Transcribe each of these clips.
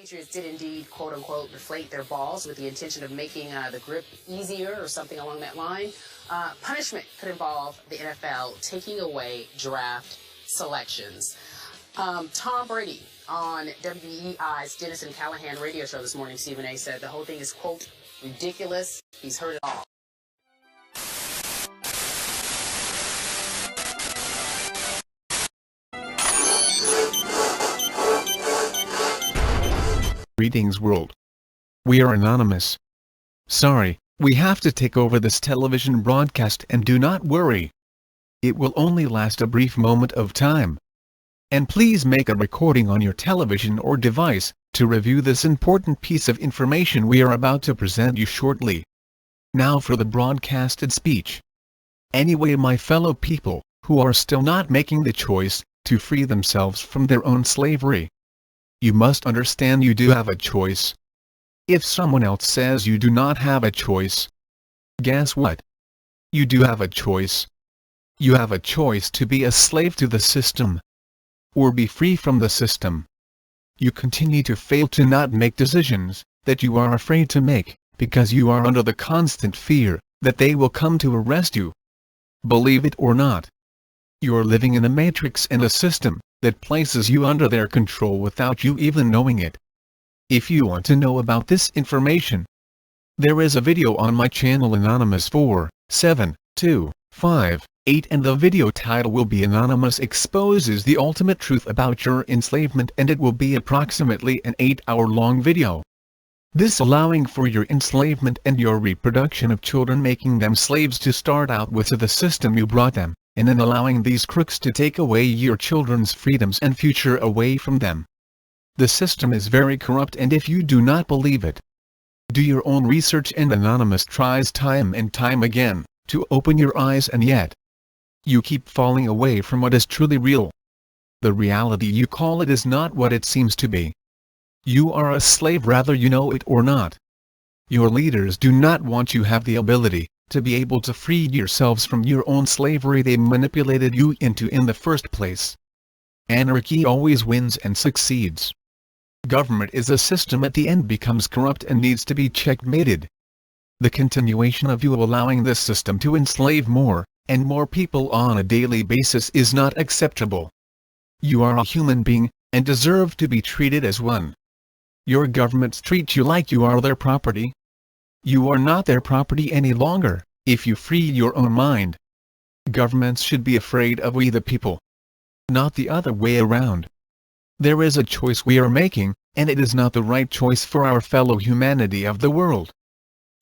Patriots did indeed, quote unquote, deflate their balls with the intention of making the grip easier or something along that line. Punishment could involve the NFL taking away draft selections. Tom Brady on WEI's Dennis and Callahan radio show this morning, Stephen A. said the whole thing is, quote, ridiculous. He's heard it all. Greetings world. We are anonymous. Sorry, we have to take over this television broadcast, and do not worry. It will only last a brief moment of time. And please make a recording on your television or device, to review this important piece of information we are about to present you shortly. Now for the broadcasted speech. Anyway, my fellow people, who are still not making the choice, to free themselves from their own slavery. You must understand you do have a choice. If someone else says you do not have a choice, guess what? You do have a choice. You have a choice to be a slave to the system, or be free from the system. You continue to fail to not make decisions that you are afraid to make, because you are under the constant fear that they will come to arrest you. Believe it or not, you are living in a matrix and a system that places you under their control without you even knowing it. If you want to know about this information, there is a video on my channel Anonymous 472558, and the video title will be Anonymous Exposes the Ultimate Truth About Your Enslavement, and it will be approximately an 8-hour-long video. This allowing for your enslavement and your reproduction of children, making them slaves to start out with to the system you brought them, and then allowing these crooks to take away your children's freedoms and future away from them. The system is very corrupt, and if you do not believe it, do your own research, and Anonymous tries time and time again to open your eyes, and yet you keep falling away from what is truly real. The reality you call it is not what it seems to be. You are a slave whether you know it or not. Your leaders do not want you have the ability to be able to free yourselves from your own slavery they manipulated you into in the first place. Anarchy always wins and succeeds. Government is a system at the end becomes corrupt and needs to be checkmated. The continuation of you allowing this system to enslave more and more people on a daily basis is not acceptable. You are a human being, and deserve to be treated as one. Your governments treat you like you are their property. You are not their property any longer, if you free your own mind. Governments should be afraid of we the people, not the other way around. There is a choice we are making, and it is not the right choice for our fellow humanity of the world.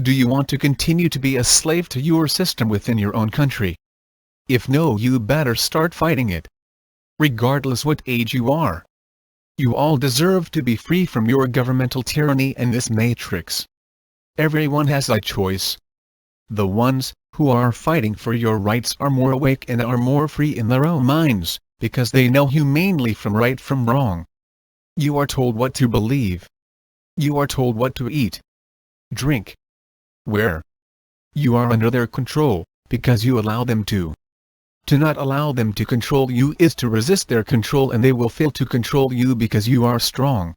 Do you want to continue to be a slave to your system within your own country? If no, you better start fighting it. Regardless what age you are. You all deserve to be free from your governmental tyranny and this matrix. Everyone has a choice. The ones who are fighting for your rights are more awake and are more free in their own minds, because they know humanely from right from wrong. You are told what to believe. You are told what to eat, drink, wear. You are under their control, because you allow them to. To not allow them to control you is to resist their control, and they will fail to control you because you are strong.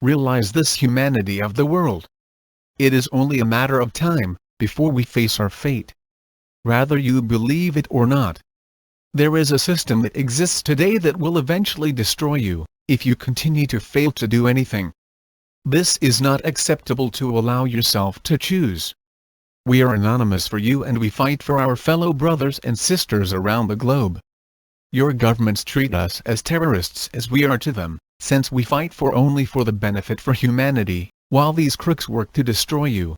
Realize this, humanity of the world. It is only a matter of time before we face our fate. Whether you believe it or not, there is a system that exists today that will eventually destroy you, if you continue to fail to do anything. This is not acceptable to allow yourself to choose. We are anonymous for you, and we fight for our fellow brothers and sisters around the globe. Your governments treat us as terrorists as we are to them, since we fight for only for the benefit for humanity, while these crooks work to destroy you.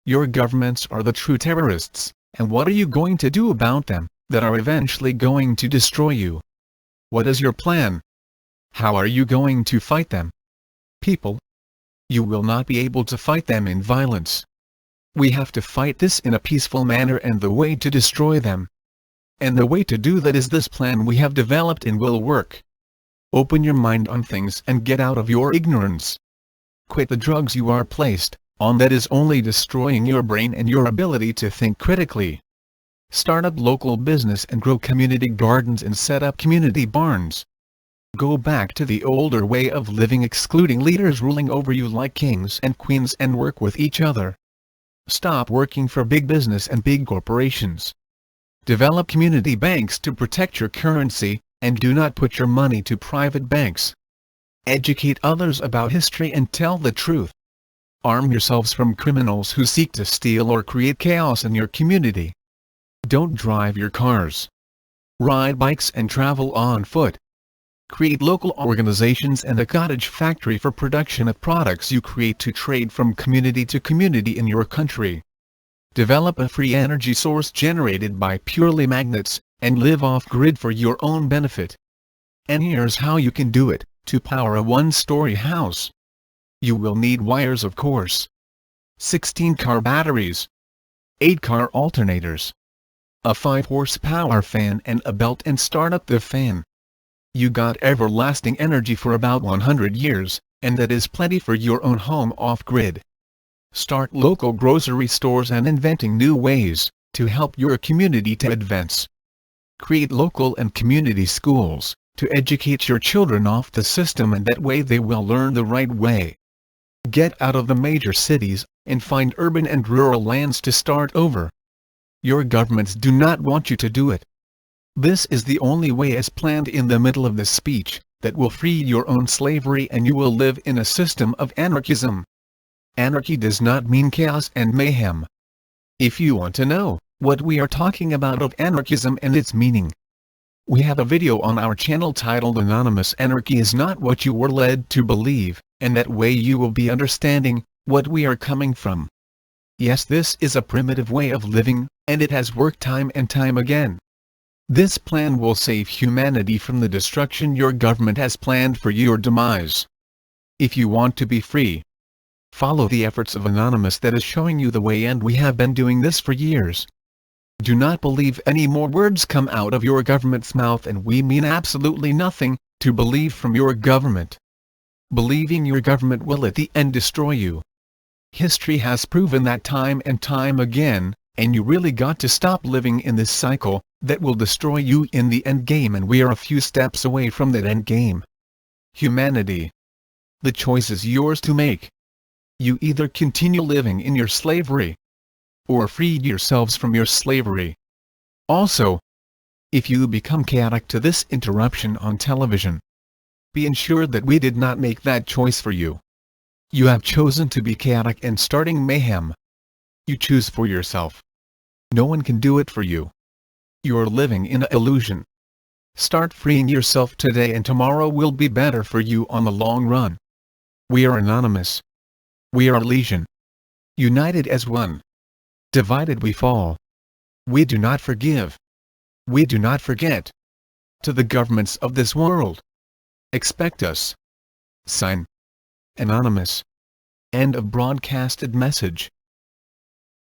Your governments are the true terrorists, and what are you going to do about them, that are eventually going to destroy you? What is your plan? How are you going to fight them? People, you will not be able to fight them in violence. We have to fight this in a peaceful manner, and the way to destroy them, and the way to do that, is this plan we have developed and will work. Open your mind on things and get out of your ignorance. Quit the drugs you are placed on that is only destroying your brain and your ability to think critically. Start up local business and grow community gardens and set up community barns. Go back to the older way of living, excluding leaders ruling over you like kings and queens, and work with each other. Stop working for big business and big corporations. Develop community banks to protect your currency, and do not put your money to private banks. Educate others about history and tell the truth. Arm yourselves from criminals who seek to steal or create chaos in your community. Don't drive your cars. Ride bikes and travel on foot. Create local organizations and a cottage factory for production of products you create to trade from community to community in your country. Develop a free energy source generated by purely magnets, and live off-grid for your own benefit. And here's how you can do it. To power a one-story house, you will need wires, of course, 16-car batteries, 8-car alternators, a 5-horsepower fan, and a belt and start up the fan. You got everlasting energy for about 100 years, and that is plenty for your own home off-grid. Start local grocery stores and inventing new ways to help your community to advance. Create local and community schools to educate your children off the system, and that way they will learn the right way. Get out of the major cities and find urban and rural lands to start over. Your governments do not want you to do it. This is the only way, as planned in the middle of this speech, that will free your own slavery, and you will live in a system of anarchism. Anarchy does not mean chaos and mayhem. If you want to know what we are talking about of anarchism and its meaning, we have a video on our channel titled Anonymous Anarchy is Not What You Were Led to Believe, and that way you will be understanding what we are coming from. Yes, this is a primitive way of living, and it has worked time and time again. This plan will save humanity from the destruction your government has planned for your demise. If you want to be free, follow the efforts of Anonymous that is showing you the way, and we have been doing this for years. Do not believe any more words come out of your government's mouth, and we mean absolutely nothing to believe from your government. Believing your government will at the end destroy you. History has proven that time and time again, and you really got to stop living in this cycle that will destroy you in the end game, and we are a few steps away from that end game. Humanity. The choice is yours to make. You either continue living in your slavery, or free yourselves from your slavery. Also, if you become chaotic to this interruption on television, be ensured that we did not make that choice for you. You have chosen to be chaotic and starting mayhem. You choose for yourself. No one can do it for you. You're living in an illusion. Start freeing yourself today, and tomorrow will be better for you on the long run. We are Anonymous. We are Legion. United as one. Divided we fall. We do not forgive. We do not forget. To the governments of this world, expect us. Sign. Anonymous. End of broadcasted message.